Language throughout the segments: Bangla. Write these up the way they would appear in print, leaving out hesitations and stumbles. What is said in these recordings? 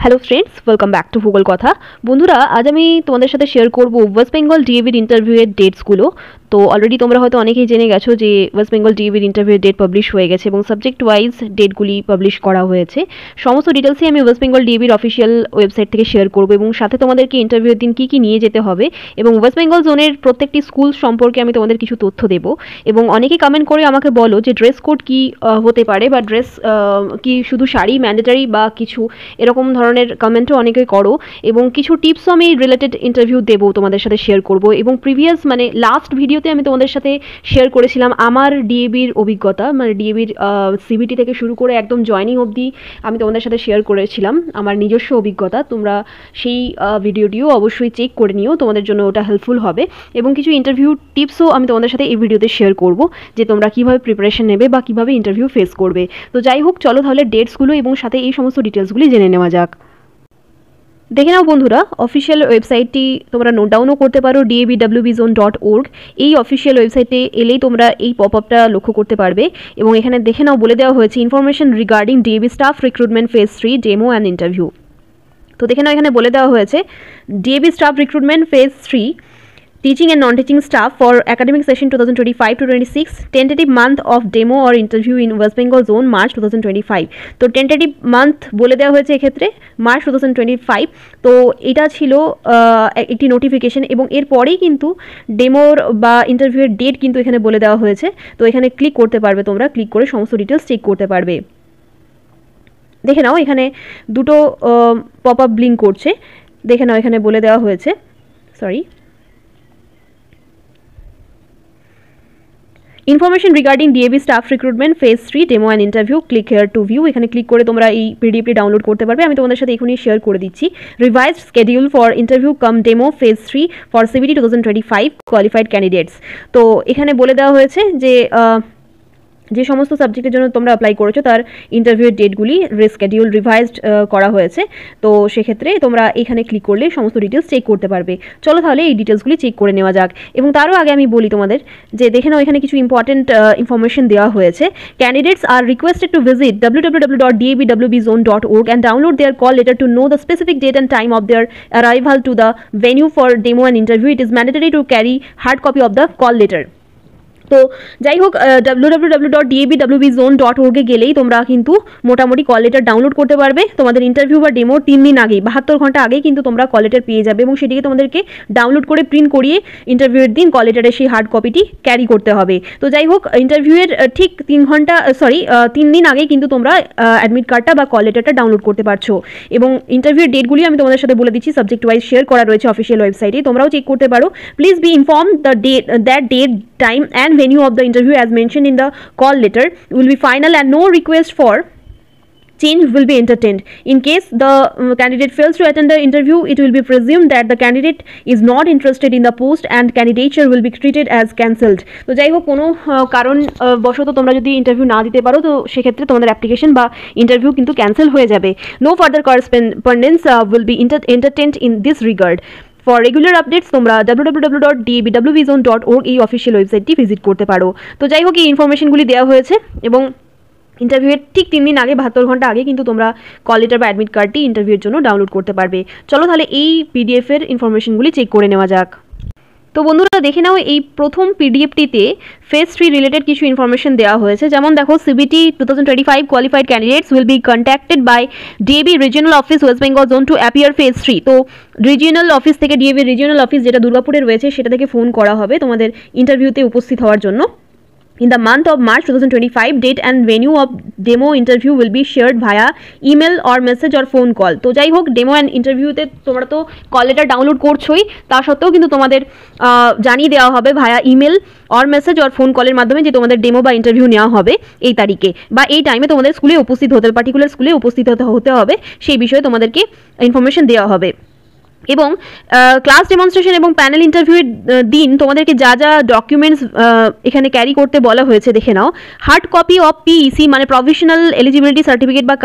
Hello friends, welcome back to ভূগোল কথা। বন্ধুরা, আজ আমি তোমাদের সাথে শেয়ার করব ওয়েস্ট বেঙ্গল ডিএভির ইন্টারভিউয়ের ডেটসগুলো। তো অলরেডি তোমরা হয়তো অনেকেই জেনে গেছো যে ওয়েস্ট বেঙ্গল ডিএভির ইন্টারভিউয়ের ডেট পাবলিশ হয়ে গেছে এবং সাবজেক্ট ওয়াইজ ডেটগুলি পাবলিশ করা হয়েছে। সমস্ত ডিটেলসই আমি ওয়েস্ট বেঙ্গল ডিএভির অফিসিয়াল ওয়েবসাইট থেকে শেয়ার করব এবং সাথে তোমাদেরকে ইন্টারভিউয়ের দিন কী কী নিয়ে যেতে হবে এবং ওয়েস্ট বেঙ্গল জোনের প্রত্যেকটি স্কুল সম্পর্কে আমি তোমাদের কিছু তথ্য দেব। এবং অনেকেই কমেন্ট করে আমাকে বলো যে ড্রেস কোড কী হতে পারে বা ড্রেস কি শুধু শাড়ি ম্যান্ডেটারি বা কিছু, এরকম ধরনের কমেন্টও অনেকে করো এবং কিছু টিপসও আমি রিলেটেড ইন্টারভিউ দেবো তোমাদের সাথে শেয়ার করব। এবং প্রিভিয়াস লাস্ট ভিডিওতে আমি তোমাদের সাথে শেয়ার করেছিলাম আমার ডিএবির অভিজ্ঞতা, ডিএবির সিবিটি থেকে শুরু করে একদম জয়নিং অবধি আমি তোমাদের সাথে শেয়ার করেছিলাম আমার নিজস্ব অভিজ্ঞতা। তোমরা সেই ভিডিওটিও অবশ্যই চেক করে নিও, তোমাদের জন্য ওটা হেল্পফুল হবে। এবং কিছু ইন্টারভিউ টিপসও আমি তোমাদের সাথে এই ভিডিওতে শেয়ার করব যে তোমরা কীভাবে প্রিপারেশন নেবে বা কীভাবে ইন্টারভিউ ফেস করবে। তো যাই হোক, চলো তাহলে ডেটসগুলো এবং সাথে এই সমস্ত ডিটেলসগুলি জেনে নেওয়া যাক। দেখে নাও বন্ধুরা, অফিসিয়াল ওয়েবসাইটটি তোমরা নোট ডাউনও করতে পারো, dabwbzone.org। এই অফিসিয়াল ওয়েবসাইটে এলেই তোমরা এই পপ আপটা লক্ষ্য করতে পারবে এবং এখানে দেখে নাও বলে দেওয়া হয়েছে information regarding DAB staff recruitment phase 3 demo and interview. তো দেখে নাও এখানে বলে দেওয়া হয়েছে DAB staff recruitment phase 3 teaching and non-teaching staff for academic session 2025-26, tentative month of demo or interview in West Bengal zone March 2025। তো টেন্টেটিভ মান্থ বলে দেওয়া হয়েছে এক্ষেত্রে মার্চ 2025। তো এটা ছিল একটি নোটিফিকেশন এবং এরপরেই কিন্তু ডেমোর বা ইন্টারভিউয়ের ডেট কিন্তু এখানে বলে দেওয়া হয়েছে। তো এখানে ক্লিক করতে পারবে, তোমরা ক্লিক করে সমস্ত ডিটেলস চেক করতে পারবে। দেখে নাও এখানে দুটো পপ আপ ব্লিঙ্ক করছে, দেখে নাও এখানে বলে দেওয়া হয়েছে, information regarding DAB staff recruitment phase 3 demo and interview, click here two view. এখানে ক্লিক করে তোমরা এই পিডিএফটি ডাউনলোড করতে পারবে। আমি তোমাদের সাথে এখনই শেয়ার করে দিচ্ছি। Revised schedule for interview cum demo phase 3 for CBT 2025 qualified candidates. তো এখানে বলে দেওয়া হয়েছে যে সমস্ত সাবজেক্টের জন্য তোমরা অ্যাপ্লাই করেছো তার ইন্টারভিউয়ের ডেটগুলি রিস্কেডিউল রিভাইজড করা হয়েছে। তো সেক্ষেত্রে তোমরা এখানে ক্লিক করলে সমস্ত ডিটেলস চেক করতে পারবে। চলো তাহলে এই ডিটেলসগুলি চেক করে নেওয়া যাক। এবং তারও আগে আমি বলি তোমাদের যে দেখে নাও এখানে কিছু ইম্পর্টেন্ট ইনফরমেশন দেওয়া হয়েছে। Candidates are requested to visit www.dabwbzone.org and download their call letter to know the specific date and time of their arrival to the venue for demo and interview. It is mandatory to carry hard copy of the call letter. তো যাই হোক, www.dabwbzone.org গেলেই তোমরা কিন্তু মোটামুটি কল লেটার ডাউনলোড করতে পারবে। তোমাদের ইন্টারভিউ বা ডেমোর 3 দিন আগেই 72 ঘন্টা আগেই কিন্তু তোমরা কল লেটার পেয়ে যাবে এবং সেটিকে তোমাদেরকে ডাউনলোড করে প্রিন্ট করিয়ে ইন্টারভিউয়ের দিন কল লেটারের সেই হার্ড কপিটি ক্যারি করতে হবে। তো যাই হোক, ইন্টারভিউয়ের ঠিক 3 দিন আগেই কিন্তু তোমরা অ্যাডমিট কার্ডটা বা কল লেটারটা ডাউনলোড করতে পারছো। এবং ইন্টারভিউয়ের ডেটগুলি আমি তোমাদের সাথে বলে দিচ্ছি, সাবজেক্ট ওয়াইজ শেয়ার করা রয়েছে অফিসিয়াল ওয়েবসাইটে, তোমরাও চেক করতে পারো। Please be inform that date, time and venue of the interview as mentioned in the call letter will be final and no request for change will be entertained. In case the candidate fails to attend the interview, it will be presumed that the candidate is not interested in the post and candidature will be treated as cancelled. তো যাই হোক, কোনো কারণ বশত তোমরা যদি ইন্টারভিউ না দিতে পারো তো সেক্ষেত্রে তোমাদের অ্যাপ্লিকেশন বা ইন্টারভিউ কিন্তু ক্যান্সেল হয়ে যাবে। No further correspondence will be entertained in this regard. For regular updates তোমরা www.dabwbzone.org এই অফিসিয়াল ওয়েবসাইটটি ভিজিট করতে পারো। তো যাই হোক, এই ইনফরমেশনগুলি দেওয়া হয়েছে এবং ইন্টারভিউয়ের ঠিক 3 দিন আগে 72 ঘন্টা আগে কিন্তু তোমরা কল লেটার বা অ্যাডমিট কার্ডটি ইন্টারভিউয়ের জন্য ডাউনলোড করতে পারবে। চলো তাহলে এই পিডিএফের ইনফরমেশনগুলি চেক করে নেওয়া যাক। তো বন্ধুরা, দেখে নাও এই প্রথম পিডিএফটিতে ফেজ 3 রিলেটেড কিছু ইনফরমেশন দেওয়া হয়েছে। যেমন দেখো, CBT 2025 qualified candidates will be contacted by DAB regional office West Bengal zone to appear phase 3। তো রিজিওনাল অফিস থেকে, ডিএবি রিজিওনাল অফিস যেটা দুর্গাপুরে রয়েছে সেটা থেকে ফোন করা হবে তোমাদের ইন্টারভিউতে উপস্থিত হওয়ার জন্য। In the month of March 2025, date and venue of demo interview will be shared via email or message or phone call. তো যাই হোক, ডেমো অ্যান্ড ইন্টারভিউতে তোমরা তো কল লেটার ডাউনলোড করছোই, তা সত্ত্বেও কিন্তু তোমাদের জানিয়ে দেওয়া হবে ভায়া email or message or phone কলের মাধ্যমে যে তোমাদের ডেমো বা ইন্টারভিউ নেওয়া হবে এই তারিখে বা এই টাইমে তোমাদের স্কুলে উপস্থিত হতে, পার্টিকুলার স্কুলে উপস্থিত হতে হবে, সেই বিষয়ে তোমাদেরকে ইনফরমেশন দেওয়া হবে। এবং ক্লাস ডেমনস্ট্রেশন এবং প্যানেল ইন্টারভিউয়ের দিন তোমাদেরকে যা যা ডকুমেন্টস এখানে ক্যারি করতে বলা হয়েছে দেখে নাও। হার্ড কপি অফ পিইসি মানে প্রফেশনাল এলিজিবিলিটি সার্টিফিকেট বা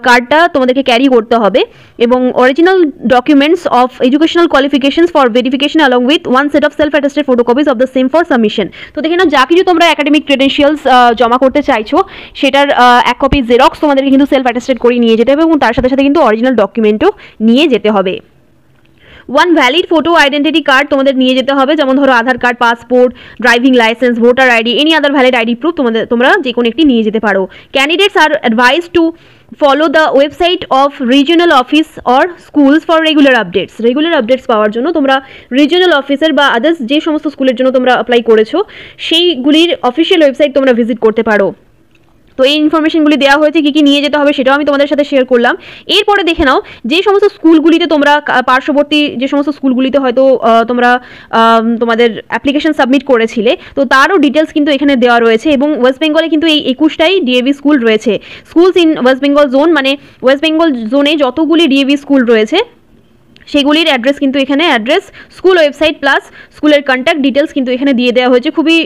কার্ডটা তোমাদেরকে ক্যারি করতে হবে, এবং original documents of educational qualifications for verification along with one set of self attested photocopies of the same for submission. তো দেখে নাও, যা কিছু তোমরা একাডেমিক ক্রেডেন্সিয়ালস জমা করতে চাইছো সেটার এক কপি জেরক্স তোমাদেরকে কিন্তু সেলফ অ্যাটেস্টেড করে নিয়ে যেতে হবে, এবং তার সাথে সাথে কিন্তু অরিজিনাল ডকুমেন্টও নিয়ে যেতে হবে। One valid photo identity card তোমাদের নিয়ে যেতে হবে, যেমন ধরো Aadhaar card, passport, driving licence, voter ID, any other valid ID proof তোমরা যে কোনো একটি নিয়ে যেতে পারো। Candidates are advise to follow the website of regional office or schools for regular updates পাওয়ার জন্য তোমরা রিজিওনাল অফিসের বা আদার্স যে সমস্ত স্কুলের জন্য তোমরা অ্যাপ্লাই করেছো সেইগুলির অফিসিয়াল ওয়েবসাইট তোমরা ভিজিট করতে পারো। তো এই ইনফরমেশনগুলি দেওয়া হয়েছে, কী কী নিয়ে যেতে হবে সেটাও আমি তোমাদের সাথে শেয়ার করলাম। এরপরে দেখে নাও, যে সমস্ত স্কুলগুলিতে তোমরা পার্শ্ববর্তী যে সমস্ত স্কুলগুলিতে হয়তো তোমরা তোমাদের অ্যাপ্লিকেশন সাবমিট করেছিলে, তো তারও ডিটেলস কিন্তু এখানে দেওয়া রয়েছে। এবং ওয়েস্ট বেঙ্গলে কিন্তু এই 21টাই ডিএভি স্কুল রয়েছে। Schools in West Bengal zone মানে ওয়েস্ট বেঙ্গল জোনে যতগুলি ডিএভি স্কুল রয়েছে সেগুলির অ্যাড্রেস কিন্তু এখানে অ্যাড্রেস, স্কুল ওয়েবসাইট প্লাস স্কুলের কন্ট্যাক্ট ডিটেলস কিন্তু এখানে দিয়ে দেওয়া হয়েছে। খুবই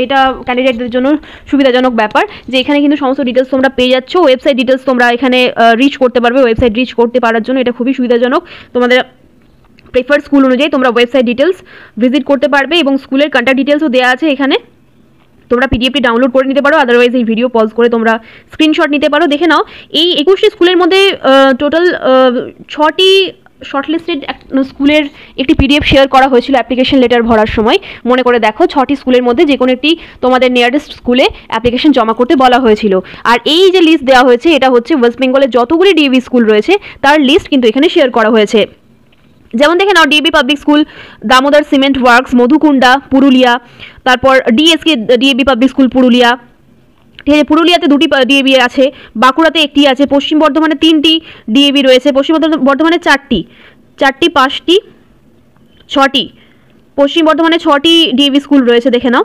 এটা ক্যান্ডিডেটদের জন্য সুবিধাজনক ব্যাপার যে এখানে কিন্তু সমস্ত ডিটেলস তোমরা পেয়ে যাচ্ছ। ওয়েবসাইট ডিটেলস তোমরা এখানে রিচ করতে পারবে। ওয়েবসাইট রিচ করতে পারার জন্য এটা খুবই সুবিধাজনক। তোমাদের প্রেফার্ড স্কুল অনুযায়ী তোমরা ওয়েবসাইট ডিটেলস ভিজিট করতে পারবে, এবং স্কুলের কন্ট্যাক্ট ডিটেলসও দেওয়া আছে এখানে। তোমরা পিডিএফটি ডাউনলোড করে নিতে পারো, আদারওয়াইজ এই ভিডিও পজ করে তোমরা স্ক্রিনশট নিতে পারো। দেখে নাও, এই 21টি স্কুলের মধ্যে টোটাল 6টি শর্টলিস্টেড স্কুলের একটি পিডিএফ শেয়ার করা হয়েছিল অ্যাপ্লিকেশন লেটার ভরার সময়। মনে করে দেখো, 6টি স্কুলের মধ্যে যে কোনো একটি তোমাদের নিয়ারেস্ট স্কুলে অ্যাপ্লিকেশন জমা করতে বলা হয়েছিল। আর এই যে লিস্ট দেওয়া হয়েছে এটা হচ্ছে ওয়েস্ট বেঙ্গলের যতগুলি ডিএভি স্কুল রয়েছে তার লিস্ট কিন্তু এখানে শেয়ার করা হয়েছে। যেমন দেখে নাও, DAV public school, Damodar cement works, Madhukunda, Purulia, তারপর DSK DAV public school Purulia, ঠিক আছে, পুরুলিয়াতে 2টি ডিএবি আছে, বাঁকুড়াতে 1টি আছে, পশ্চিম বর্ধমানে 3টি ডিএবি রয়েছে, পশ্চিম বর্ধমানে 4টি, 5টি, 6টি, পশ্চিম বর্ধমানে 6টি ডিএবি স্কুল রয়েছে। দেখে নাও,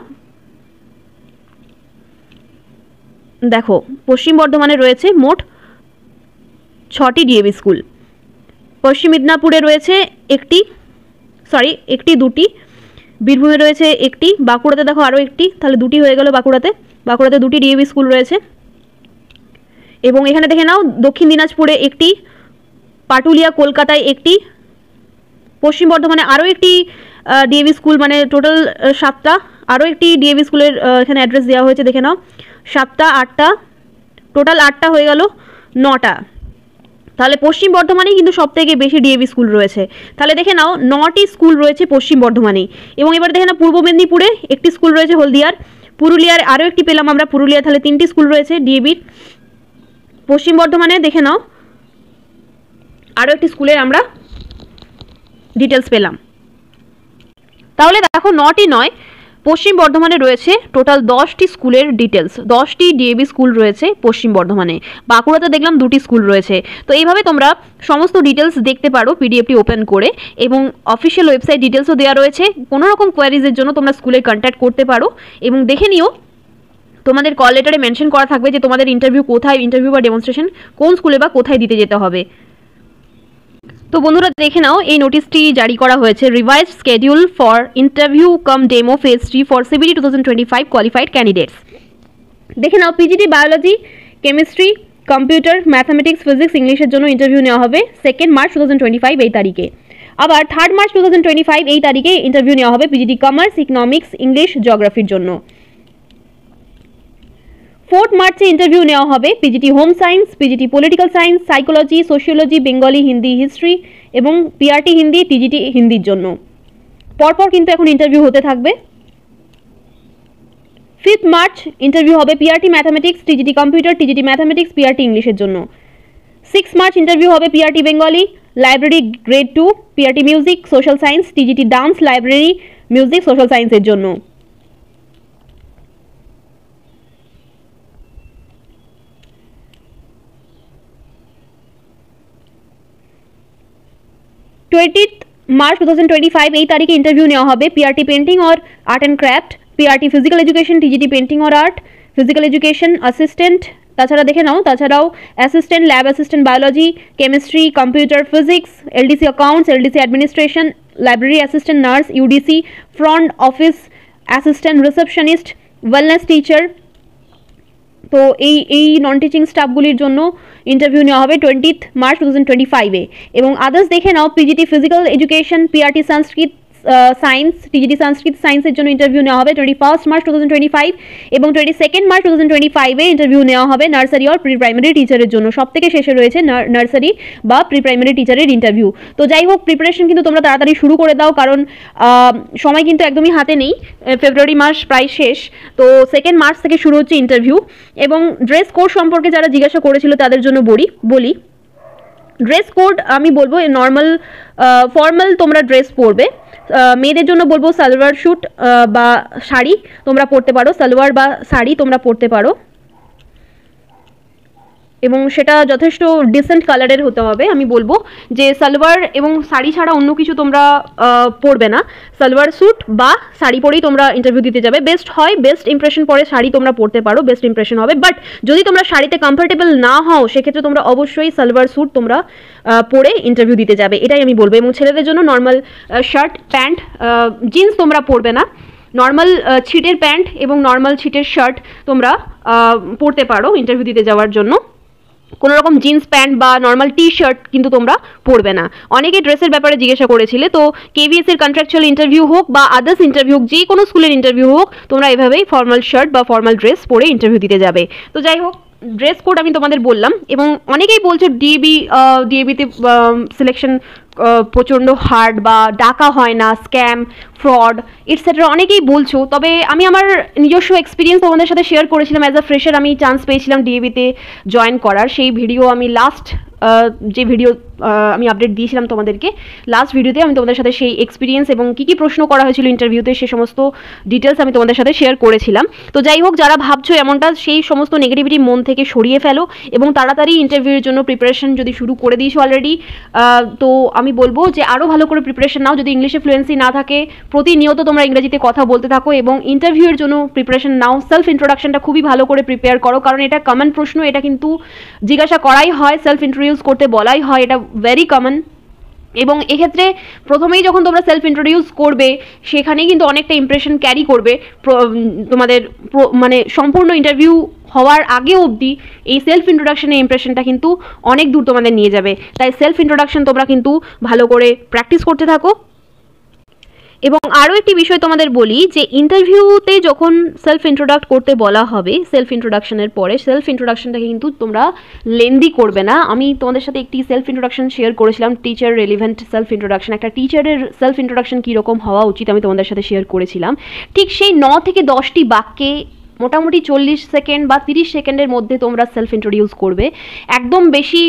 দেখো পশ্চিম বর্ধমানে রয়েছে মোট 6টি ডিএবি স্কুল। পশ্চিম মিদনাপুরে রয়েছে 1টি, 2টি, বীরভূমে রয়েছে 1টি, বাঁকুড়াতে দেখো আরও 1টি, তাহলে 2টি হয়ে গেল। বাঁকুড়াতে 2টি ডিএভি স্কুল রয়েছে। এবং এখানে দেখে নাও, দক্ষিণ দিনাজপুরে 1টি, পাটুলিয়া কলকাতায় 1টি, পশ্চিম বর্ধমানে আরও 1টি ডিএভি স্কুল, মানে টোটাল 7টা। আরও 1টি ডিএভি স্কুলের এখানে অ্যাড্রেস দেওয়া হয়েছে। দেখে নাও, 7টা, 8টা, টোটাল 8টা হয়ে গেল, 9টা। তাহলে পশ্চিম বর্ধমানেই কিন্তু সবথেকে বেশি ডিএভি স্কুল রয়েছে। তাহলে দেখে নাও, 9টি স্কুল রয়েছে পশ্চিম বর্ধমানেই। এবং এবার দেখে নাও, পূর্ব মেদিনীপুরে 1টি স্কুল রয়েছে হলদিয়ার, পুরুলিয়ার আরও 1টি পেলাম আমরা পুরুলিয়া, তাহলে 3টি স্কুল রয়েছে ডিএভির। পশ্চিম বর্ধমানে দেখে নাও, আরও 1টি স্কুলের আমরা ডিটেলস পেলাম। তাহলে দেখো, 9টি নয়, পশ্চিম বর্ধমানে রয়েছে টোটাল 10টি স্কুলের ডিটেলস, 10টি ডিএভি স্কুল রয়েছে পশ্চিম বর্ধমানে। বাঁকুড়াতে দেখলাম 2টি স্কুল রয়েছে। তো এইভাবে তোমরা সমস্ত ডিটেলস দেখতে পারো পিডিএফটি ওপেন করে, এবং অফিসিয়াল ওয়েবসাইট ডিটেলসও দেওয়া রয়েছে। কোনো রকম কোয়ারিজের জন্য তোমরা স্কুলের কন্ট্যাক্ট করতে পারো, এবং দেখে নিও তোমাদের কল লেটারে মেনশন করা থাকবে যে তোমাদের ইন্টারভিউ বা ডেমনস্ট্রেশন কোন স্কুলে বা কোথায় দিতে যেতে হবে। তো বন্ধুরা দেখে নাও, এই নোটিশটি জারি করা হয়েছে, revised schedule for interview cum demo phase 3 for CBT 2025 qualified candidates. দেখে নাও, PGT biology, chemistry, computer, mathematics, physics, ইংলিশের জন্য ইন্টারভিউ নেওয়া হবে 2 মার্চ 2025 এই তারিখে। আবার 3 মার্চ 2025 এই তারিখে ইন্টারভিউ নেওয়া হবে পিজিটি কমার্স, ইকোনমিক্স, ইংলিশ, জিওগ্রাফির জন্য। 4 মার্চে ইন্টারভিউ নেওয়া হবে PGT home science, PGT political science, psychology, sociology, Bengali, Hindi, history এবং পিআরটি হিন্দি, টিজিটি হিন্দির জন্য। পরপর কিন্তু এখন ইন্টারভিউ হতে থাকবে। 5 মার্চ ইন্টারভিউ হবে PRT mathematics, TGT computer, TGT mathematics, PRT ইংলিশের জন্য। 6 মার্চ ইন্টারভিউ হবে PRT Bengali, library grade 2, PRT music, social science, TGT dance, library, music, social সায়েন্সের জন্য। 20 মার্চ 2025 এই তারিখে ইন্টারভিউ নেওয়া হবে পিআরটি পেন্টিং और art and craft, PRT physical education, TGT painting और आर्ट, फिजिकल एजुकेशन असिस्टेंट তাছাড়া দেখে নাও, তাছাড়াও assistant, lab assistant biology, chemistry, computer, physics, LDC accounts, LDC administration, library assistant, nurse, UDC, front office assistant, receptionist, wellness teacher. তো এই নন টিচিং স্টাফগুলির জন্য ইন্টারভিউ নেওয়া হবে 20 মার্চ 2025-এ। এবং আদার্স দেখে নাও, পিজিটি ফিজিক্যাল এডুকেশন, পিআরটি সংস্কৃত সায়েন্স, টিজিটি সংস্কৃত সায়েন্সের জন্য ইন্টারভিউ নেওয়া হবে 21 মার্চ 2025, এবং 22 মার্চ 2025-এ ইন্টারভিউ নেওয়া হবে নার্সারি আর প্রি প্রাইমারি টিচারের জন্য। সব থেকে শেষে রয়েছে নার্সারি বা প্রি প্রাইমারি টিচারের ইন্টারভিউ। তো যাই হোক, প্রিপারেশন কিন্তু তোমরা তাড়াতাড়ি শুরু করে দাও, কারণ সময় কিন্তু একদমই হাতে নেই, ফেব্রুয়ারি মাস প্রায় শেষ। তো 2 মার্চ থেকে শুরু হচ্ছে ইন্টারভিউ। এবং ড্রেস কোড সম্পর্কে যারা জিজ্ঞাসা করেছিল তাদের জন্য বলি ড্রেস কোড আমি বলবো নর্মাল ফর্মাল তোমরা ড্রেস পরবে। মেয়েদের জন্য বলবো সালোয়ার স্যুট বা শাড়ি তোমরা পরতে পারো, সালোয়ার বা শাড়ি তোমরা পরতে পারো, এবং সেটা যথেষ্ট ডিসেন্ট কালারের হতে হবে। আমি বলবো যে সালোয়ার এবং শাড়ি ছাড়া অন্য কিছু তোমরা পরবে না, সালোয়ার স্যুট বা শাড়ি পরেই তোমরা ইন্টারভিউ দিতে যাবে। বেস্ট ইমপ্রেশন পরে শাড়ি তোমরা পরতে পারো, বেস্ট ইমপ্রেশন হবে। বাট যদি তোমরা শাড়িতে কমফোর্টেবল না হও, সেক্ষেত্রে তোমরা অবশ্যই সালোয়ার স্যুট তোমরা পরে ইন্টারভিউ দিতে যাবে, এটাই আমি বলবো। এবং ছেলেদের জন্য নর্মাল শার্ট প্যান্ট, জিন্স তোমরা পরবে না, নর্মাল ছিটের প্যান্ট এবং নর্মাল ছিটের শার্ট তোমরা পরতে পারো ইন্টারভিউ দিতে যাওয়ার জন্য। কোনো রকম জিন্স প্যান্ট বা নর্মাল টি শার্ট কিন্তু তোমরা পরবে না। অনেকে ড্রেসের ব্যাপারে জিজ্ঞাসা করেছিলে, তো কেভিএস এর কন্ট্রাকচুয়াল ইন্টারভিউ হোক বা আদার্স ইন্টারভিউ হোক, যে কোনো স্কুলের ইন্টারভিউ হোক, তোমরা এভাবেই ফর্মাল শার্ট বা ফর্মাল ড্রেস পরে ইন্টারভিউ দিতে যাবে। তো যাই হোক, ড্রেস কোড আমি তোমাদের বললাম। এবং অনেকেই বলছে ডিএবিতে সিলেকশন প্রচণ্ড হার্ড বা ডাকা হয় না, স্ক্যাম, ফ্রড এটসেট্রা অনেকেই বলছো। তবে আমি আমার নিজস্ব এক্সপিরিয়েন্স তোমাদের সাথে শেয়ার করেছিলাম। অ্যাজ আ ফ্রেশার আমি চান্স পেয়েছিলাম ডিএবিতে জয়েন করার, সেই ভিডিও আমি লাস্ট যে ভিডিও আমি আপডেট দিয়েছিলাম তোমাদেরকে, লাস্ট ভিডিওতে আমি তোমাদের সাথে সেই এক্সপিরিয়েন্স এবং কী কী প্রশ্ন করা হয়েছিল ইন্টারভিউতে সে সমস্ত ডিটেলস আমি তোমাদের সাথে শেয়ার করেছিলাম। তো যাই হোক, যারা ভাবছো এমনটা, সেই সমস্ত নেগেটিভিটি মন থেকে সরিয়ে ফেলো এবং তাড়াতাড়ি ইন্টারভিউয়ের জন্য প্রিপারেশন যদি শুরু করে দিয়েছো অলরেডি, তো আমি বলবো যে আরও ভালো করে প্রিপারেশন নাও। যদি ইংলিশে ফ্লুয়েন্সি না থাকে, প্রতিনিয়ত তোমরা ইংরেজিতে কথা বলতে থাকো এবং ইন্টারভিউয়ের জন্য প্রিপারেশন নাও। সেলফ ইন্ট্রোডাকশনটা খুবই ভালো করে প্রিপেয়ার করো, কারণ এটা কমন প্রশ্ন, এটা কিন্তু জিজ্ঞাসা করাই হয়, সেলফ ইন্ট্রোডিউস করতে বলাই হয়, এটা ভেরি কমন। এবং এক্ষেত্রে প্রথমেই যখন তোমরা সেলফ ইন্ট্রোডিউস করবে, সেখানেই কিন্তু অনেকটা ইমপ্রেশন ক্যারি করবে তোমাদের, মানে সম্পূর্ণ ইন্টারভিউ হওয়ার আগে অবধি এই সেলফ ইন্ট্রোডাকশনের ইমপ্রেশনটা কিন্তু অনেক দূর তোমাদের নিয়ে যাবে। তাই সেলফ ইন্ট্রোডাকশন তোমরা কিন্তু ভালো করে প্র্যাকটিস করতে থাকো। এবং আরও একটি বিষয় তোমাদের বলি যে ইন্টারভিউতে যখন সেলফ ইন্ট্রোডাক্ট করতে বলা হবে, সেলফ ইন্ট্রোডাকশনের পরে সেলফ ইন্ট্রোডাকশনটাকে কিন্তু তোমরা লেন্দি করবে না। আমি তোমাদের সাথে একটি সেলফ ইন্ট্রোডাকশন শেয়ার করেছিলাম, টিচার রেলিভেন্ট সেলফ ইন্ট্রোডাকশন। একটা টিচারের সেলফ ইন্ট্রোডাকশন কীরকম হওয়া উচিত আমি তোমাদের সাথে শেয়ার করেছিলাম। ঠিক সেই 9 থেকে 10টি বাক্যে মোটামুটি 40 সেকেন্ড বা 30 সেকেন্ডের মধ্যে তোমরা সেলফ ইন্ট্রোডিউস করবে। একদম বেশি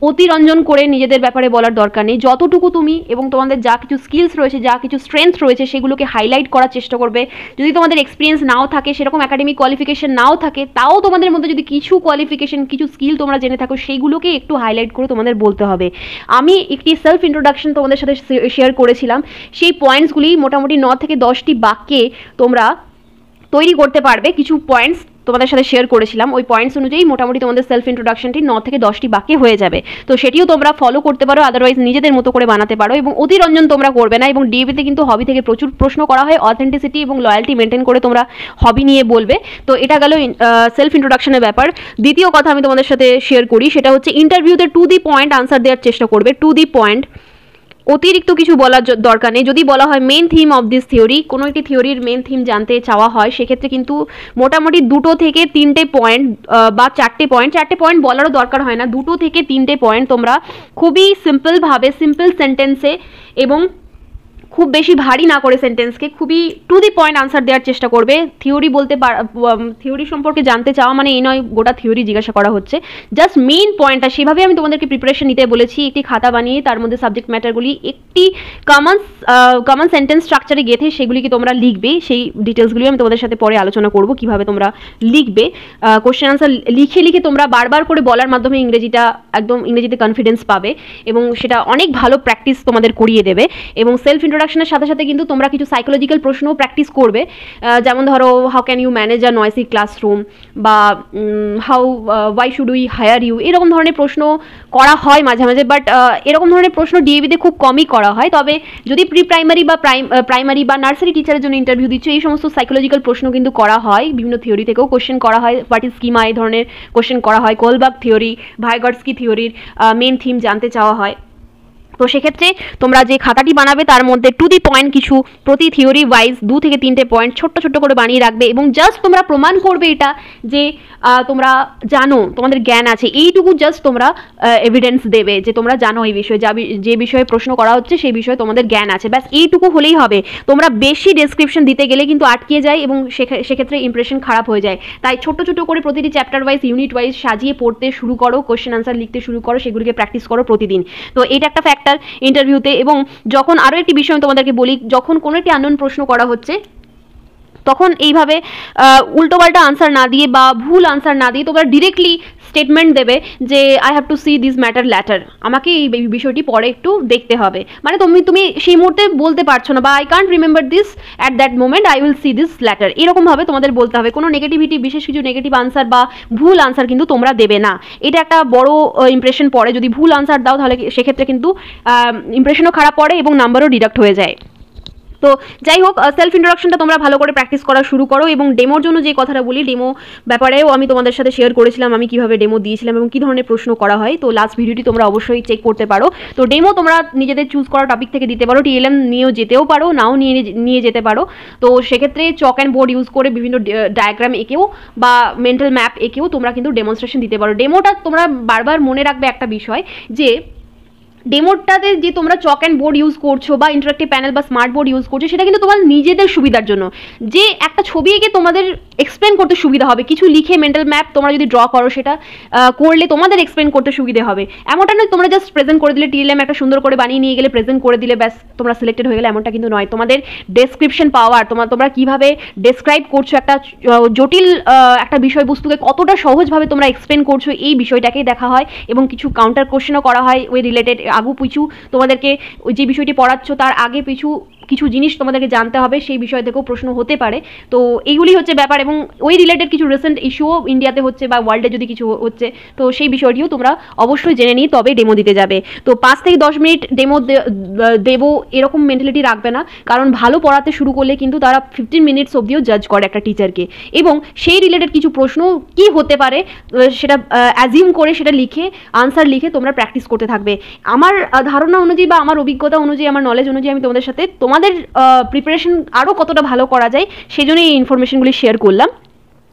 অতিরঞ্জন করে নিজেদের ব্যাপারে বলার দরকার নেই। যতটুকু তুমি এবং তোমাদের যা কিছু স্কিলস রয়েছে, যা কিছু স্ট্রেংথ রয়েছে, সেগুলোকে হাইলাইট করার চেষ্টা করবে। যদি তোমাদের এক্সপিরিয়েন্স নাও থাকে, সেরকম একাডেমিক কোয়ালিফিকেশন নাও থাকে, তাও তোমাদের মধ্যে যদি কিছু কোয়ালিফিকেশন, কিছু স্কিল তোমরা জেনে থাকো, সেইগুলোকে একটু হাইলাইট করে তোমাদের বলতে হবে। আমি একটি সেলফ ইন্ট্রোডাকশন তোমাদের সাথে শেয়ার করেছিলাম, সেই পয়েন্টসগুলি মোটামুটি 9 থেকে 10টি বাক্যে তোমরা তৈরি করতে পারবে। কিছু পয়েন্টস তোমাদের সাথে শেয়ার করেছিলাম, ওই পয়েন্টস অনুযায়ী মোটামুটি তোমাদের সেলফ ইন্ট্রোডাকশনটি 9 থেকে 10টি বাক্যে হয়ে যাবে। তো সেটিও তোমরা ফলো করতে পারো, আদারওয়াইজ নিজেদের মতো করে বানাতে পারো। এবং অতিরঞ্জন তোমরা করবে না। এবং ডিএবিতে কিন্তু হবি থেকে প্রচুর প্রশ্ন করা হয়, অথেন্টিসিটি এবং লয়্যালটি মেনটেন করে তোমরা হবি নিয়ে বলবে। তো এটা গেল সেলফ ইন্ট্রোডাকশনের ব্যাপার। দ্বিতীয় কথা আমি তোমাদের সাথে শেয়ার করি, সেটা হচ্ছে ইন্টারভিউতে টু দি পয়েন্ট আনসার দেওয়ার চেষ্টা করবে। টু দি পয়েন্ট, অতিরিক্ত কিছু বলার দরকার নেই। যদি বলা হয় main theme of this theory, কোনো একটি থিওরির মেন থিম জানতে চাওয়া হয়, সেক্ষেত্রে কিন্তু মোটামুটি 2 থেকে 3টে পয়েন্ট বা 4টে পয়েন্ট বলারও দরকার হয় না, 2 থেকে 3টে পয়েন্ট তোমরা খুবই সিম্পলভাবে, সিম্পল সেন্টেন্সে এবং খুব বেশি ভারী না করে সেন্টেন্সকে খুবই টু দি পয়েন্ট আনসার দেওয়ার চেষ্টা করবে। থিওরি সম্পর্কে জানতে চাওয়া মানে এই নয় গোটা থিওরি জিজ্ঞাসা করা হচ্ছে, জাস্ট মেইন পয়েন্টটা। সেভাবে আমি তোমাদেরকে প্রিপারেশন নিতে বলেছি। একটি খাতা বানিয়ে তার মধ্যে সাবজেক্ট ম্যাটারগুলি একটু একটি কমন সেন্টেন্স স্ট্রাকচারে গেঁথে সেগুলিকে তোমরা লিখবে। সেই ডিটেলসগুলি আমি তোমাদের সাথে পরে আলোচনা করব কিভাবে তোমরা লিখবে। কোশ্চেন আনসার লিখে তোমরা বারবার করে বলার মাধ্যমে ইংরেজিতে কনফিডেন্স পাবে এবং সেটা অনেক ভালো প্র্যাকটিস তোমাদের করিয়ে দেবে। এবং সেলফ ইন্ট্রোডাকশনের সাথে সাথে কিন্তু তোমরা কিছু সাইকোলজিক্যাল প্রশ্নও প্র্যাকটিস করবে, যেমন ধরো how can you manage a noisy classroom, বা why should we hire you, এরকম ধরনের প্রশ্ন করা হয় মাঝে মাঝে, বাট এরকম ধরনের প্রশ্ন ডিএভিতে খুব কমই করা হয়। তবে যদি প্রি প্রাইমারি বা প্রাইমারি বা নার্সারি টিচারের জন্য ইন্টারভিউ দিচ্ছ, এই সমস্ত সাইকোলজিক্যাল প্রশ্ন কিন্তু করা হয়, বিভিন্ন থিওরি থেকেও কোশ্চেন করা হয়, হোয়াট ইজ স্কিমা এই ধরনের কোশ্চেন করা হয়, কোলবার্গ থিওরি, ভাইগটস্কি থিওরির মেন থিম জানতে চাওয়া হয়। তো সেক্ষেত্রে তোমরা যে খাতাটি বানাবে তার মধ্যে টু দি পয়েন্ট কিছু প্রতি থিওরি ওয়াইজ 2 থেকে 3টে পয়েন্ট ছোট্ট ছোট্ট করে বানিয়ে রাখবে এবং জাস্ট তোমরা প্রমাণ করবে এটা যে তোমরা জানো, তোমাদের জ্ঞান আছে, এইটুকু জাস্ট তোমরা এভিডেন্স দেবে যে তোমরা জানো এই বিষয়ে, যে বিষয়ে প্রশ্ন করা হচ্ছে সেই বিষয়ে তোমাদের জ্ঞান আছে, ব্যাস এইটুকু হলেই হবে। তোমরা বেশি ডেসক্রিপশন দিতে গেলে কিন্তু আটকে যায় এবং সেক্ষেত্রে ইমপ্রেশন খারাপ হয়ে যায়। তাই ছোট্ট ছোট্ট করে প্রতিটি চ্যাপ্টার ওয়াইজ, ইউনিট ওয়াইজ সাজিয়ে পড়তে শুরু করো, কোশ্চেন আনসার লিখতে শুরু করো, সেগুলিকে প্র্যাকটিস করো প্রতিদিন। তো এটা একটা ফ্যাক্টর ইন্টারভিউতে। এবং যখন আরও একটি বিষয় আমি তোমাদেরকে বলি, যখন কোনো একটি আননোন প্রশ্ন করা হচ্ছে তখন এইভাবে উল্টোপাল্টা আনসার না দিয়ে বা ভুল আনসার না দিয়ে তোমরা ডিরেক্টলি স্টেটমেন্ট দেবে যে I have to see this matter later, আমাকে এই বিষয়টি পরে একটু দেখতে হবে। মানে তুমি সেই মুহূর্তে বলতে পারছো না, বা I can't remember this at that moment, I will see this later, এরকমভাবে তোমাদের বলতে হবে। কোনো নেগেটিভিটি, বিশেষ কিছু নেগেটিভ আনসার বা ভুল আনসার কিন্তু তোমরা দেবে না। এটা একটা বড় ইমপ্রেশন পড়ে, যদি ভুল আনসার দাও তাহলে সেক্ষেত্রে কিন্তু ইমপ্রেশনও খারাপ পড়ে এবং নাম্বারও ডিডাক্ট হয়ে যায়। তো যাই হোক, সেলফ ইন্ট্রোডাকশনটা তোমরা ভালো করে প্র্যাকটিস করা শুরু করো। এবং ডেমোর জন্য যে কথাটা বলি, ডেমো ব্যাপারেও আমি তোমাদের সাথে শেয়ার করেছিলাম আমি কিভাবে ডেমো দিয়েছিলাম এবং কী ধরনের প্রশ্ন করা হয়। তো লাস্ট ভিডিওটি তোমরা অবশ্যই চেক করতে পারো। তো ডেমো তোমরা নিজেদের চুজ করা টপিক থেকে দিতে পারো, টিএলএম নিয়েও যেতেও পারো, নাও নিয়ে যেতে পারো। তো সেক্ষেত্রে চক অ্যান্ড বোর্ড ইউজ করে বিভিন্ন ডায়াগ্রাম এঁকেও বা মেন্টাল ম্যাপ এঁকেও তোমরা কিন্তু ডেমনস্ট্রেশন দিতে পারো। ডেমোটা তোমরা বারবার মনে রাখবে একটা বিষয়, যে ডেমোটাতে যে তোমরা চক অ্যান্ড বোর্ড ইউজ করছো বা ইন্টারেক্টিভ প্যানেল বা স্মার্ট বোর্ড ইউজ করছো, সেটা কিন্তু তোমার নিজেদের সুবিধার জন্য, যে একটা ছবি এঁকে তোমাদের এক্সপ্লেন করতে সুবিধা হবে। কিছু লিখে মেন্টাল ম্যাপ তোমরা যদি ড্র করো, সেটা করলে তোমাদের এক্সপ্লেন করতে সুবিধা হবে। এমনটা নয় তোমরা জাস্ট প্রেজেন্ট করে দিলে, টিএলএম একটা সুন্দর করে বানিয়ে নিয়ে গেলে প্রেজেন্ট করে দিলে ব্যাস তোমরা সিলেক্টেড হয়ে গেলে, এমনটা কিন্তু নয়। তোমাদের ডেসক্রিপশন পাওয়ার, তোমরা কীভাবে ডেসক্রাইব করছো একটা জটিল একটা বিষয়বস্তুকে কতটা সহজভাবে তোমরা এক্সপ্লেন করছো, এই বিষয়টাকেই দেখা হয়। এবং কিছু কাউন্টার কোশ্চেনও করা হয় ওই রিলেটেড, আগু পিছু তোমাদেরকে ওই যে বিষয়টি পড়াচ্ছ তার আগে পিছু কিছু জিনিস তোমাদেরকে জানতে হবে, সেই বিষয় থেকেও প্রশ্ন হতে পারে। তো এইগুলি হচ্ছে ব্যাপার। এবং ওই রিলেটেড কিছু রিসেন্ট ইস্যুও ইন্ডিয়াতে হচ্ছে বা ওয়ার্ল্ডে যদি কিছু হচ্ছে, তো সেই বিষয়টিও তোমরা অবশ্যই জেনে নিয়ে তবে ডেমো দিতে যাবে। তো 5 থেকে 10 মিনিট ডেমো দেবো এরকম মেন্টালিটি রাখবে না, কারণ ভালো পড়াতে শুরু করলে কিন্তু তারা 15 মিনিটস অবধিও জাজ করে একটা টিচারকে। এবং সেই রিলেটেড কিছু প্রশ্ন কি হতে পারে সেটা অ্যাজিউম করে সেটা লিখে, আনসার লিখে তোমরা প্র্যাকটিস করতে থাকবে। আমার ধারণা অনুযায়ী বা আমার অভিজ্ঞতা অনুযায়ী, আমার নলেজ অনুযায়ী আমি তোমাদের সাথে তোমাদের প্রিপারেশন আরও কতটা ভালো করা যায় সেই জন্য এই ইনফরমেশনগুলি শেয়ার করলাম,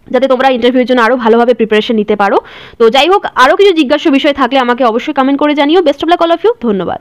যাতে তোমরা ইন্টারভিউর জন্য আরও ভালোভাবে প্রিপারেশন নিতে পারো। তো যাই হোক, আরও কিছু জিজ্ঞাসা বিষয় থাকলে আমাকে অবশ্যই কমেন্ট করে জানিও। Best of luck all of you. ধন্যবাদ।